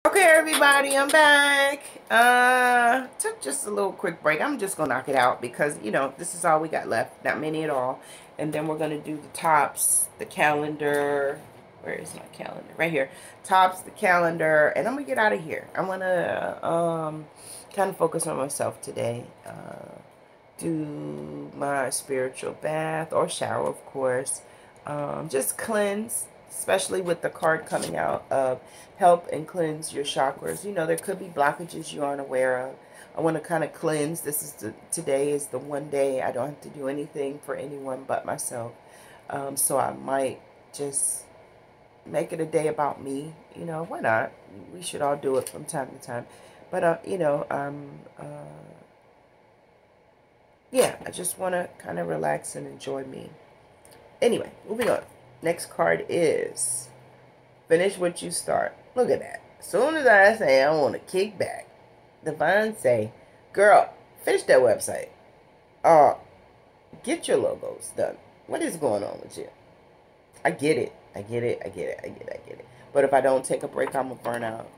Okay, everybody, I'm back. Took just a little quick break. I'm just gonna knock it out because this is all we got left. Not many at all. And then we're gonna do the tops, the calendar. Where is my calendar? Right here. Tops, the calendar, and I'm gonna get out of here. I wanna kind of focus on myself today. Do my spiritual bath or shower, of course. Just cleanse, especially with the card coming out of help and cleanse your chakras. There could be blockages you aren't aware of. I want to kind of cleanse. Today is the one day I don't have to do anything for anyone but myself. So I might just make it a day about me. Why not? We should all do it from time to time. But yeah, I just want to kind of relax and enjoy me. Anyway, moving on. Next card is finish what you start. Look at that. As soon as I say I want to kick back, Divine say, girl, finish that website. Get your logos done. What is going on with you? I get it. I get it. But if I don't take a break, I'm going to burn out.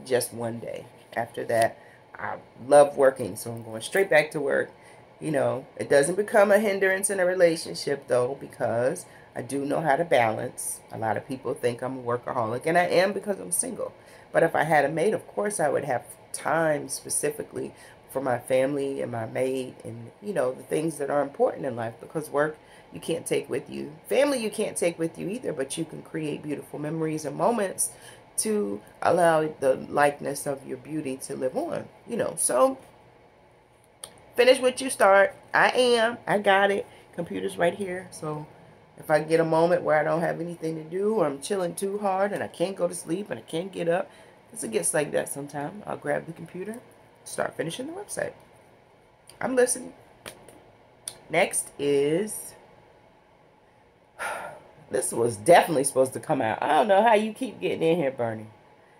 Just one day. After that, I love working, so I'm going straight back to work. It doesn't become a hindrance in a relationship, though, because I do know how to balance. A lot of people think I'm a workaholic, and I am because I'm single. But if I had a mate, of course, I would have time specifically for my family and my mate and, the things that are important in life, because work you can't take with you. Family you can't take with you either, but you can create beautiful memories and moments to allow the likeness of your beauty to live on, So finish what you start. I got it. Computer's right here. So if I get a moment where I don't have anything to do or I'm chilling too hard and I can't go to sleep and I can't get up, because it gets like that sometimes, I'll grab the computer, start finishing the website. I'm listening. Next is, this was definitely supposed to come out. I don't know how you keep getting in here, Bernie.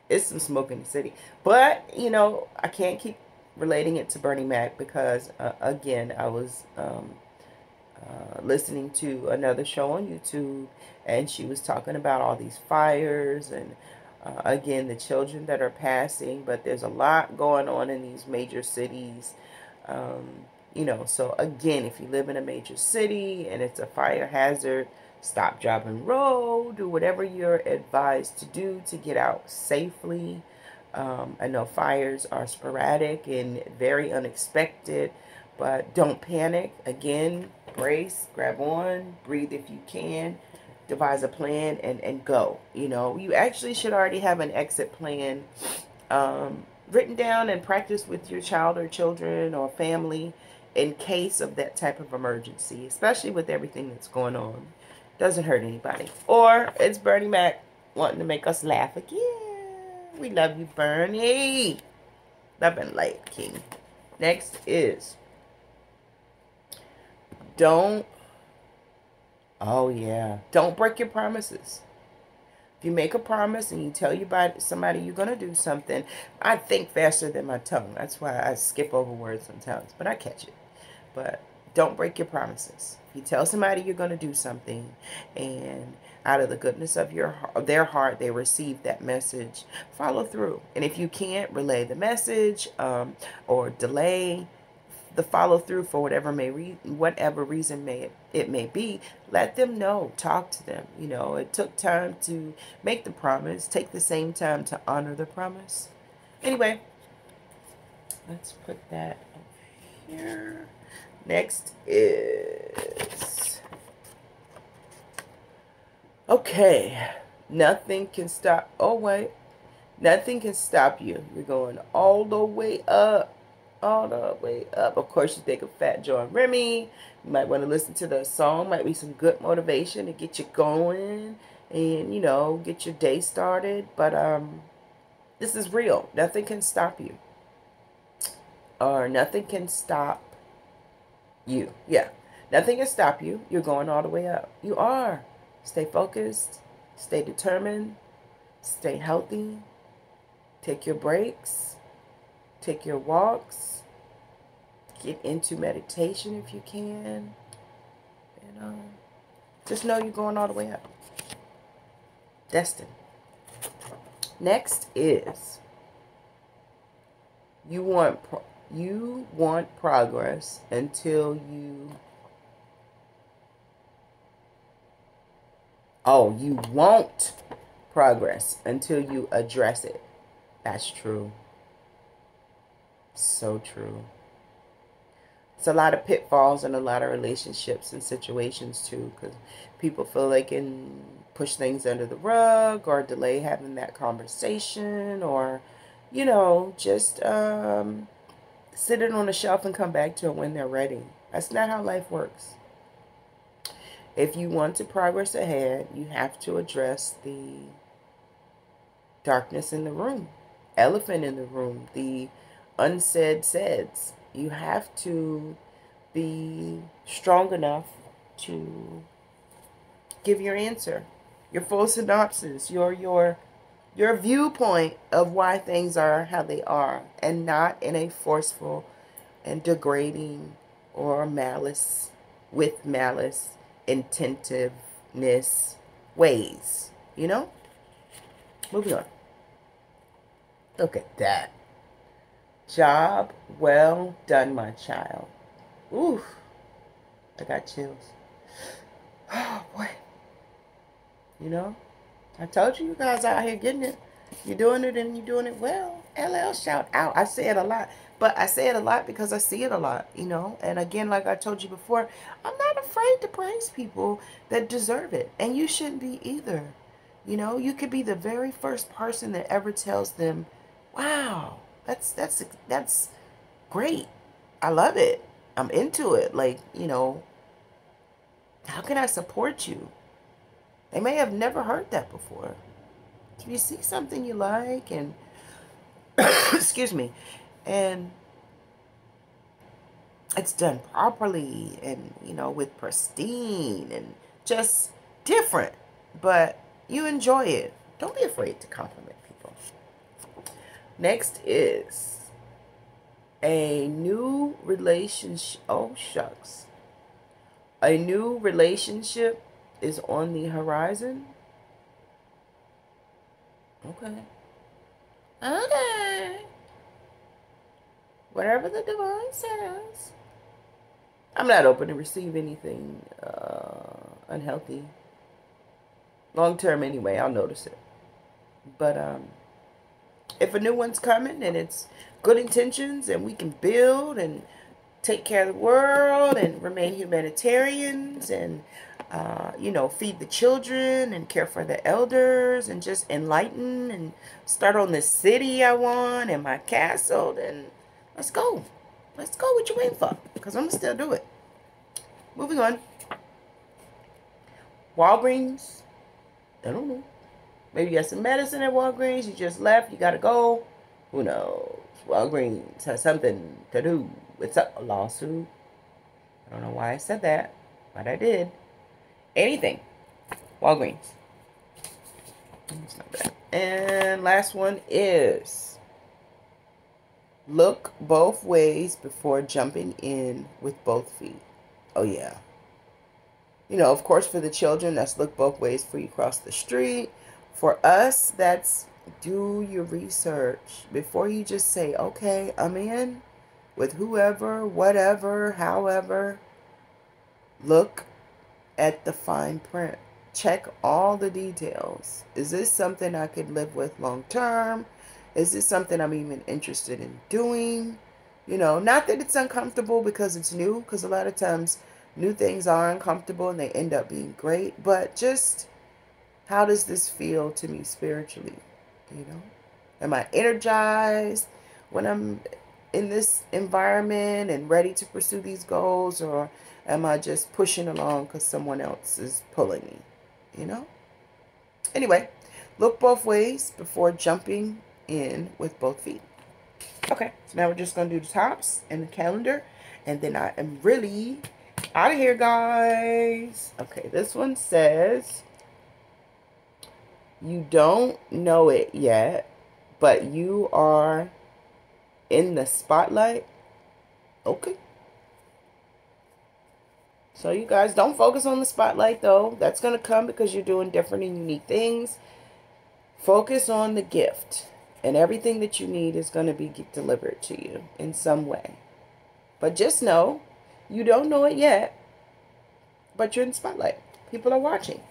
It's some smoke in the city. But, I can't keep relating it to Bernie Mac because, again, I was listening to another show on YouTube, and she was talking about all these fires and, again, the children that are passing. But there's a lot going on in these major cities. So, again, if you live in a major city and it's a fire hazard, stop, drop, and roll. Do whatever you're advised to do to get out safely. I know fires are sporadic and very unexpected, but don't panic. Again, brace, grab on, breathe if you can, devise a plan, and go. You actually should already have an exit plan written down and practice with your child or children or family in case of that type of emergency, especially with everything that's going on. Doesn't hurt anybody. Or it's Bernie Mac wanting to make us laugh again. We love you, Bernie. Love and light, King. Next is don't break your promises. If you make a promise and you tell somebody you're going to do something, I think faster than my tongue. That's why I skip over words sometimes, but I catch it. But don't break your promises. If you tell somebody you're going to do something and out of the goodness of their heart, they receive that message, follow through. And if you can't, relay the message or delay the follow through for whatever reason it may be. Let them know. Talk to them. It took time to make the promise. Take the same time to honor the promise. Anyway, let's put that over here. Next is, okay, nothing can stop, nothing can stop you. You're going all the way up, Of course, you think of Fat Joe and Remy. You might want to listen to the song. Might be some good motivation to get you going and, get your day started. But this is real. Nothing can stop you. Or nothing can stop you. Yeah. Nothing can stop you. You're going all the way up. You are. Stay focused. Stay determined. Stay healthy. Take your breaks. Take your walks. Get into meditation if you can. Just know you're going all the way up. Destined. Next is you want progress until you you won't progress until you address it. That's true. So true. It's a lot of pitfalls in a lot of relationships and situations too, because people feel they can push things under the rug or delay having that conversation, or just sit it on the shelf and come back to it when they're ready. That's not how life works. If you want to progress ahead, you have to address the darkness in the room, elephant in the room, the unsaid saids. You have to be strong enough to give your answer, your full synopsis, your viewpoint of why things are how they are, and not in a forceful and degrading or malice, intentiveness ways. Moving on. Look at that. Job well done, my child. Oof. I got chills. Oh, boy. I told you guys out here getting it. You're doing it and you're doing it well. LL, shout out. I say it a lot. But I say it a lot because I see it a lot, And again, like I told you before, I'm not afraid to praise people that deserve it. And you shouldn't be either. You could be the very first person that ever tells them, wow, that's great. I love it. I'm into it. Like, how can I support you? They may have never heard that before. If you see something you like and, excuse me, and it's done properly and, with pristine and just different, but you enjoy it, don't be afraid to compliment people. Next is a new relationship. Oh, shucks. A new relationship is on the horizon. Okay. Whatever the divine says. I'm not open to receive anything unhealthy. Long term anyway, I'll notice it. But if a new one's coming and it's good intentions and we can build and take care of the world and remain humanitarians and feed the children and care for the elders and just enlighten and start on the city I want and my castle, then let's go. Let's go. What you waiting for? Because I'm going to still do it. Moving on. Walgreens. I don't know. Maybe you got some medicine at Walgreens. You just left. You got to go. Who knows? Walgreens has something to do with a lawsuit. I don't know why I said that, but I did. Anything. Walgreens. It's not bad. And last one is look both ways before jumping in with both feet. Oh, yeah. Of course, for the children, that's look both ways before you cross the street. For us, that's do your research before you just say, okay, I'm in with whoever, whatever, however. Look at the fine print. Check all the details. Is this something I could live with long term? Is this something I'm even interested in doing? Not that it's uncomfortable because it's new, because a lot of times new things are uncomfortable and they end up being great, but just how does this feel to me spiritually? Am I energized when I'm in this environment and ready to pursue these goals, or am I just pushing along because someone else is pulling me? Anyway, look both ways before jumping in with both feet. Okay, so now we're just going to do the tops and the calendar, and then I am really out of here, guys. Okay, this one says, you don't know it yet, but you are in the spotlight. Okay. So you guys don't focus on the spotlight, though. That's going to come because you're doing different and unique things. Focus on the gift, and everything that you need is going to be delivered to you in some way. But just know, you don't know it yet, but you're in the spotlight. People are watching.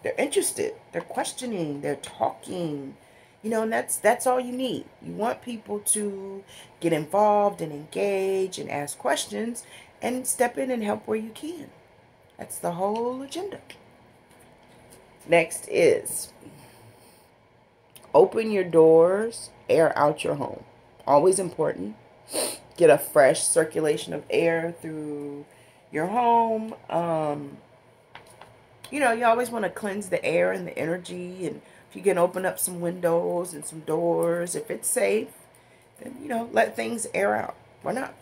They're interested. They're questioning. They're talking. You know, and that's all you need. You want people to get involved and engage and ask questions and step in and help where you can. That's the whole agenda. Next is open your doors, air out your home. Always important. Get a fresh circulation of air through your home. You know, you always want to cleanse the air and the energy. And if you can open up some windows and some doors, if it's safe, then, you know, let things air out. Why not?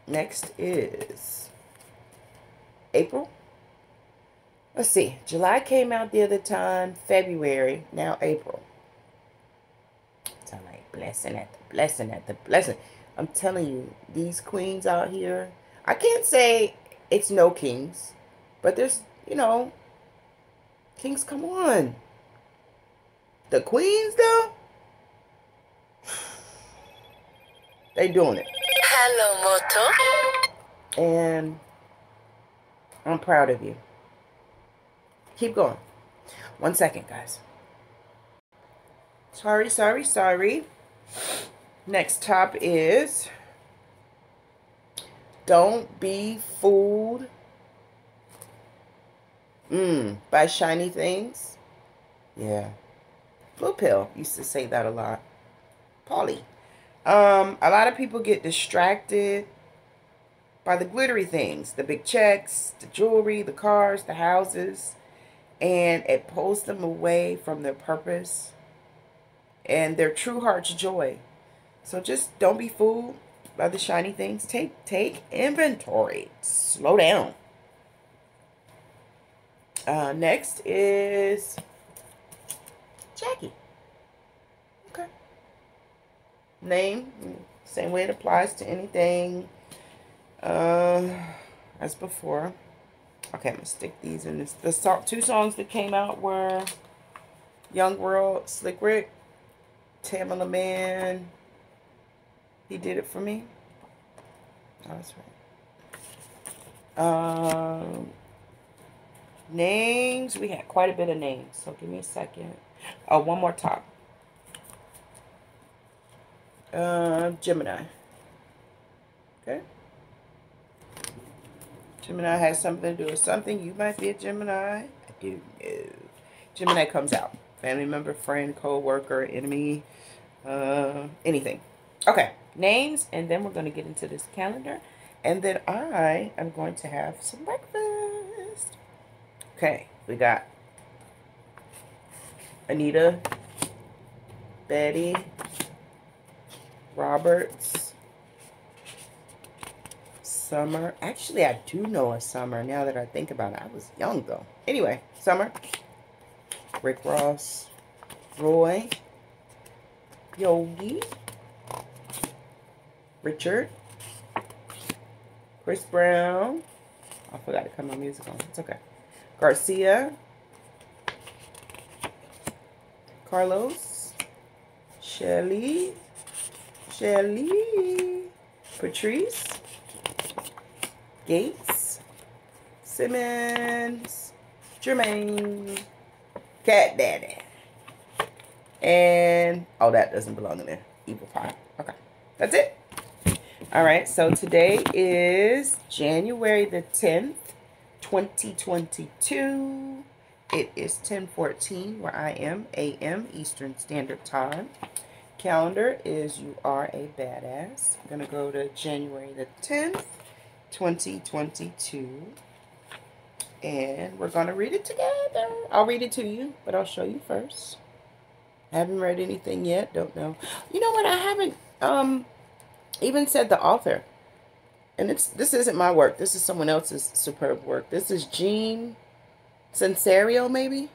Next is April. Let's see. July came out the other time. February. Now April. It's like blessing at the blessing at the blessing. I'm telling you, these queens out here, I can't say it's no kings, but there's, you know, kings, come on. The queens, though, they doing it. Hello, Moto. And I'm proud of you. Keep going. 1 second, guys. Sorry. Next top is don't be fooled by shiny things. Yeah. Blue Pill used to say that a lot. Polly. A lot of people get distracted by the glittery things, the big checks, the jewelry, the cars, the houses, and it pulls them away from their purpose and their true heart's joy. So just don't be fooled by the shiny things. Take inventory. Slow down. Next is Jackie. Okay. Name, same way it applies to anything as before. Okay, I'm gonna stick these in this. The two songs that came out were Young World, Slick Rick, Tamala Man. He did it for me. Oh, that's right. Names. We had quite a bit of names, so give me a second. Oh, one more top. Gemini. Okay. Gemini has something to do with something. You might be a Gemini. I do know. Gemini comes out. Family member, friend, co-worker, enemy, anything. Okay. Names, and then we're going to get into this calendar. And then I am going to have some breakfast. Okay. We got Anita, Betty, Roberts, Summer. Actually, I do know a Summer now that I think about it. I was young, though. Anyway, Summer, Rick Ross, Roy, Yogi, Richard, Chris Brown. I forgot to cut my music on. It's okay. Garcia, Carlos, Shelly, Patrice, Gates, Simmons, Jermaine, Cat Daddy, and oh, that doesn't belong in there. Evil Pie. Okay, that's it. All right, so today is January the 10th, 2022. It is 10:14 where I am, a.m. Eastern Standard Time. Calendar is You Are a Badass. I'm going to go to January the 10th, 2022. And we're going to read it together. I'll read it to you, but I'll show you first. I haven't read anything yet. Don't know. You know what? I haven't even said the author. And this isn't my work. This is someone else's superb work. This is Jean Sensario, maybe?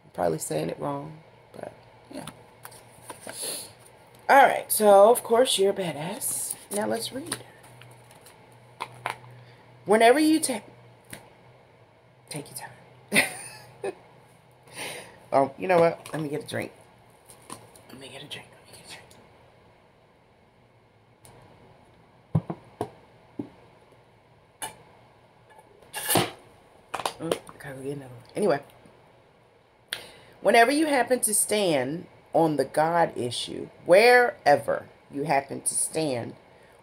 I'm probably saying it wrong, but yeah. All right, so of course you're a badass. Now let's read. Whenever you take your time. Oh, you know what? Let me get a drink. Let me get a drink. Let me get a drink. I gotta get another one. Anyway, whenever you happen to stand on the God issue, wherever you happen to stand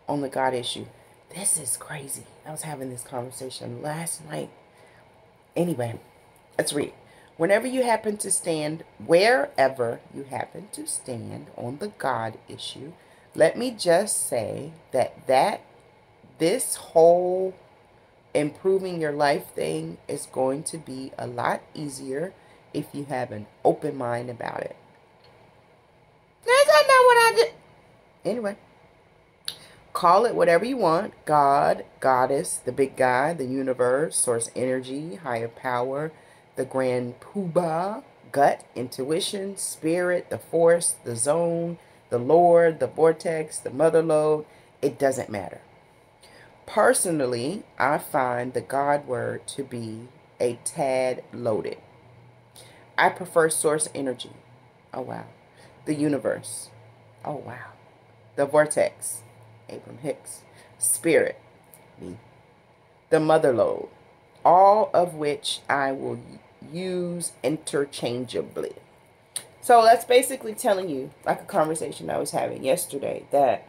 on the God issue, this is crazy. I was having this conversation last night. Anyway, let's read. Whenever you happen to stand, wherever you happen to stand on the God issue, let me just say that this whole improving your life thing is going to be a lot easier if you have an open mind about it. That's not what I did. Anyway, call it whatever you want. God, goddess, the big guy, the universe, source energy, higher power, the grand poobah, gut, intuition, spirit, the force, the zone, the Lord, the vortex, the mother lode. It doesn't matter. Personally, I find the God word to be a tad loaded. I prefer source energy. Oh, wow. The universe. Oh, wow. The vortex. Abram Hicks. Spirit. Me. The mother lode. All of which I will use interchangeably. So that's basically telling you, like a conversation I was having yesterday, that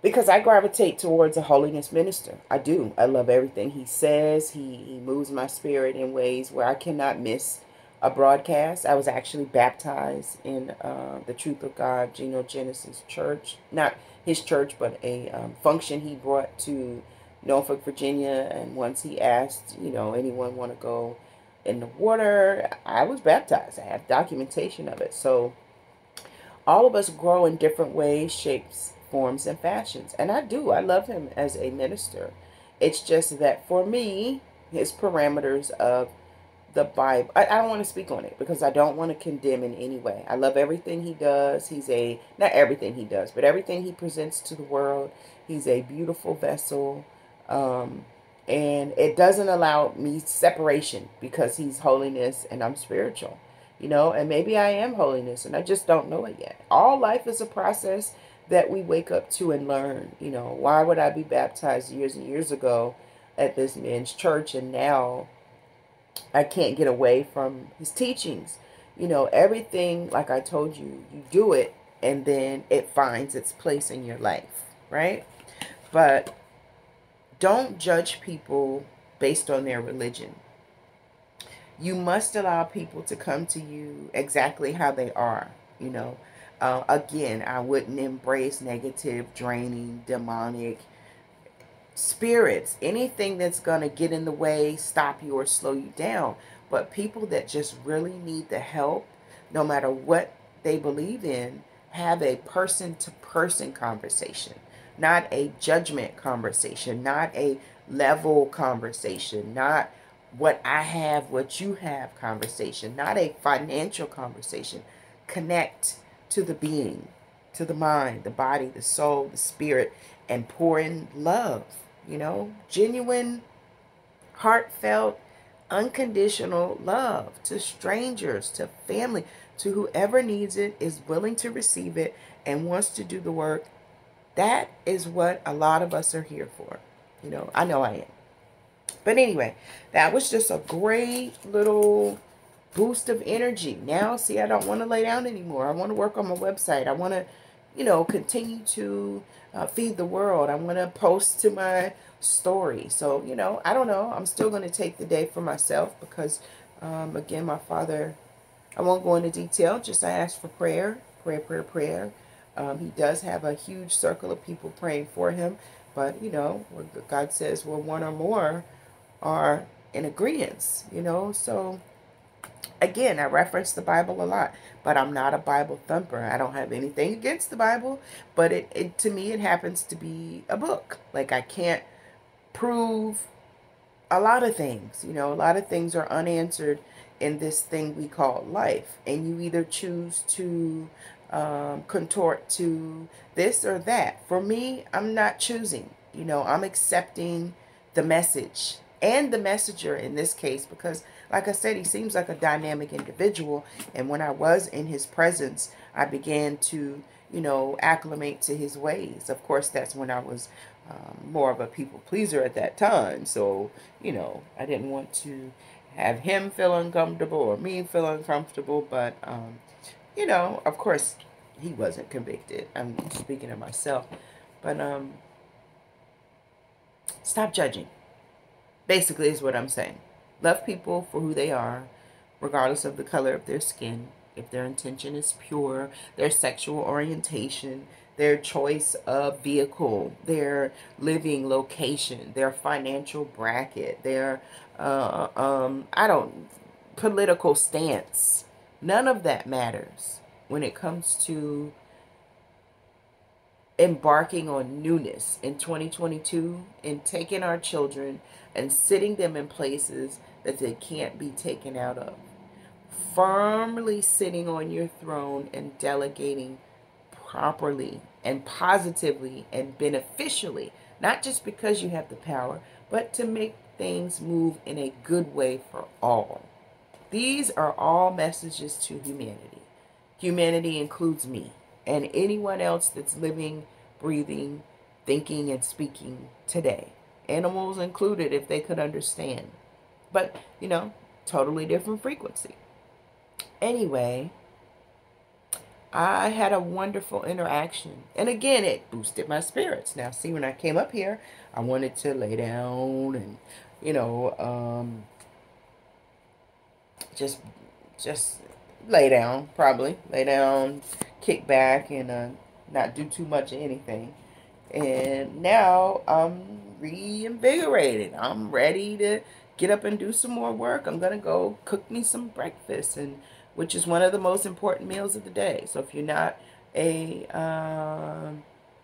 because I gravitate towards a holiness minister. I do. I love everything he says. He moves my spirit in ways where I cannot miss a broadcast. I was actually baptized in the Truth of God Geno Genesis Church. Not his church, but a function he brought to Norfolk, Virginia. And once he asked, anyone want to go in the water, I was baptized. I have documentation of it. So all of us grow in different ways, shapes, forms, and fashions. And I do. I love him as a minister. It's just that for me, his parameters of the Bible, I don't want to speak on it because I don't want to condemn in any way. I love everything he does. Not everything he does, but everything he presents to the world. He's a beautiful vessel. And it doesn't allow me separation because he's holiness and I'm spiritual. And maybe I am holiness and I just don't know it yet. All life is a process that we wake up to and learn. Why would I be baptized years and years ago at this man's church and now I can't get away from his teachings? Everything, like I told you, you do it and then it finds its place in your life, right? But don't judge people based on their religion. You must allow people to come to you exactly how they are. Again, I wouldn't embrace negative, draining, demonic spirits, anything that's going to get in the way, stop you, or slow you down. But people that just really need the help, no matter what they believe in, have a person-to-person conversation, not a judgment conversation, not a level conversation, not what I have, what you have conversation, not a financial conversation. Connect to the being, to the mind, the body, the soul, the spirit, and pour in love, genuine, heartfelt, unconditional love to strangers, to family, to whoever needs it, is willing to receive it, and wants to do the work. That is what a lot of us are here for. I know I am. But anyway, that was just a great little boost of energy. Now, see, I don't want to lay down anymore. I want to work on my website. I want to, continue to feed the world. I want to post to my story. So, I don't know. I'm still going to take the day for myself because, again, my father, I won't go into detail. Just I asked for prayer. He does have a huge circle of people praying for him. But, God says, well, one or more are in agreement, so again, I reference the Bible a lot, but I'm not a Bible thumper. I don't have anything against the Bible, but it to me, it happens to be a book. Like, I can't prove a lot of things, a lot of things are unanswered in this thing we call life, and you either choose to contort to this or that. For me, I'm not choosing, I'm accepting the message and the messenger in this case, because like I said, he seems like a dynamic individual. And when I was in his presence, I began to, acclimate to his ways. Of course, that's when I was more of a people pleaser at that time. So, I didn't want to have him feel uncomfortable or me feel uncomfortable. But, of course, he wasn't convicted. I'm speaking of myself. But stop judging. Basically is what I'm saying. Love people for who they are, regardless of the color of their skin, if their intention is pure, their sexual orientation, their choice of vehicle, their living location, their financial bracket, their political stance. None of that matters when it comes to embarking on newness in 2022 and taking our children and sitting them in places that they can't be taken out of. Firmly sitting on your throne and delegating properly and positively and beneficially, not just because you have the power, but to make things move in a good way for all. These are all messages to humanity. Humanity includes me and anyone else that's living, breathing, thinking, and speaking today. Animals included if they could understand. But, totally different frequency. Anyway, I had a wonderful interaction. And again, it boosted my spirits. Now, see, when I came up here, I wanted to lay down and, just lay down, probably. Lay down, kick back, and not do too much of anything. And now I'm reinvigorated. I'm ready to get up and do some more work. I'm going to go cook me some breakfast, which is one of the most important meals of the day. So if you're not a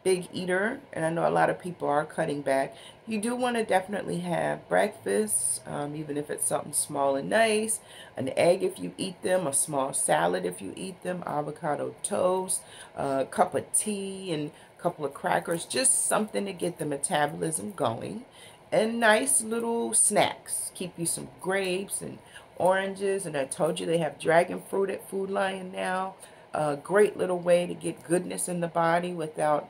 big eater, and I know a lot of people are cutting back, you do want to definitely have breakfast, even if it's something small and nice. An egg if you eat them, a small salad if you eat them, avocado toast, a cup of tea, and a couple of crackers, just something to get the metabolism going. And nice little snacks. Keep you some grapes and oranges, and I told you they have dragon fruit at Food Lion now. A great little way to get goodness in the body without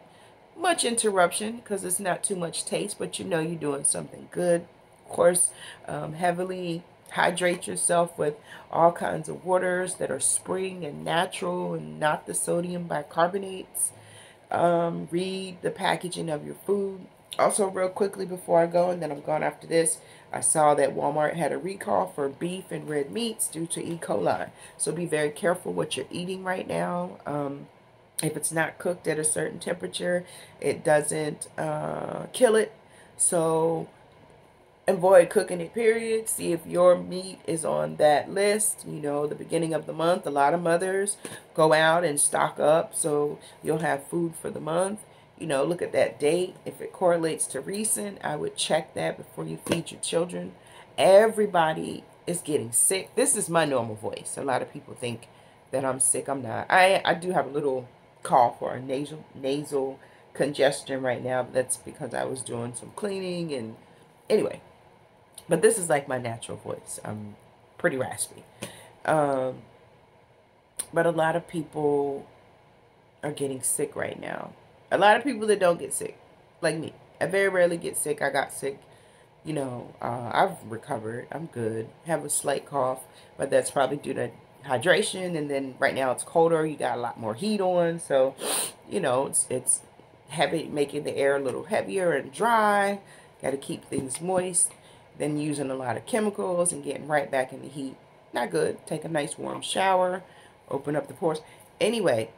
much interruption, because it's not too much taste, but you're doing something good. Of course, heavily hydrate yourself with all kinds of waters that are spring and natural and not the sodium bicarbonates. Read the packaging of your food. Also, real quickly before I go, and then I'm gone after this, I saw that Walmart had a recall for beef and red meats due to E. coli. So be very careful what you're eating right now. If it's not cooked at a certain temperature, it doesn't kill it. So avoid cooking it, period. See if your meat is on that list. The beginning of the month, a lot of mothers go out and stock up so you'll have food for the month. Look at that date. If it correlates to recent, I would check that before you feed your children. Everybody is getting sick. This is my normal voice. A lot of people think that I'm sick. I'm not. I do have a little cough or a nasal congestion right now. But that's because I was doing some cleaning. And anyway, but this is like my natural voice. I'm pretty raspy. But a lot of people are getting sick right now. A lot of people that don't get sick, like me. I very rarely get sick. I got sick. I've recovered. I'm good. Have a slight cough, but that's probably due to hydration. And then right now it's colder. You got a lot more heat on. So, it's heavy, making the air a little heavier and dry. Got to keep things moist. Then using a lot of chemicals and getting right back in the heat. Not good. Take a nice warm shower. Open up the pores. Anyway,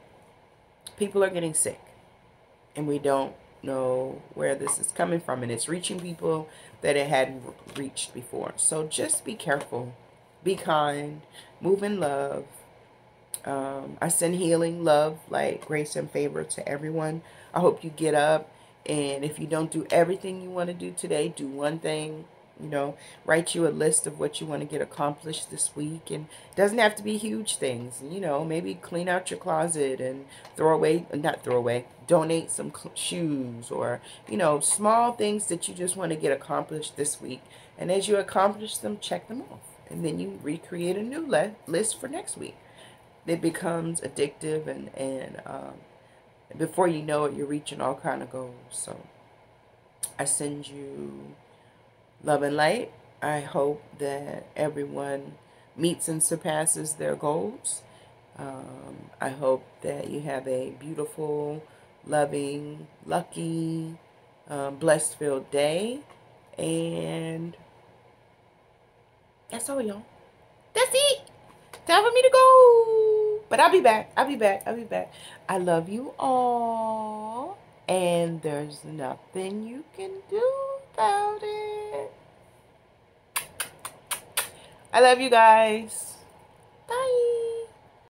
people are getting sick. And we don't know where this is coming from. And it's reaching people that it hadn't reached before. So just be careful. Be kind. Move in love. I send healing, love, light, grace, and favor to everyone. I hope you get up. And if you don't do everything you want to do today, do one thing. Write you a list of what you want to get accomplished this week. And it doesn't have to be huge things. Maybe clean out your closet and donate some shoes, or, small things that you just want to get accomplished this week. And as you accomplish them, check them off. And then you recreate a new list for next week. It becomes addictive, and before you know it, you're reaching all kind of goals. So I send you love and light. I hope that everyone meets and surpasses their goals. I hope that you have a beautiful, loving, lucky, blessed-filled day. And that's all, y'all. That's it. Time for me to go. But I'll be back. I'll be back. I'll be back. I love you all. And there's nothing you can do about it. I love you guys.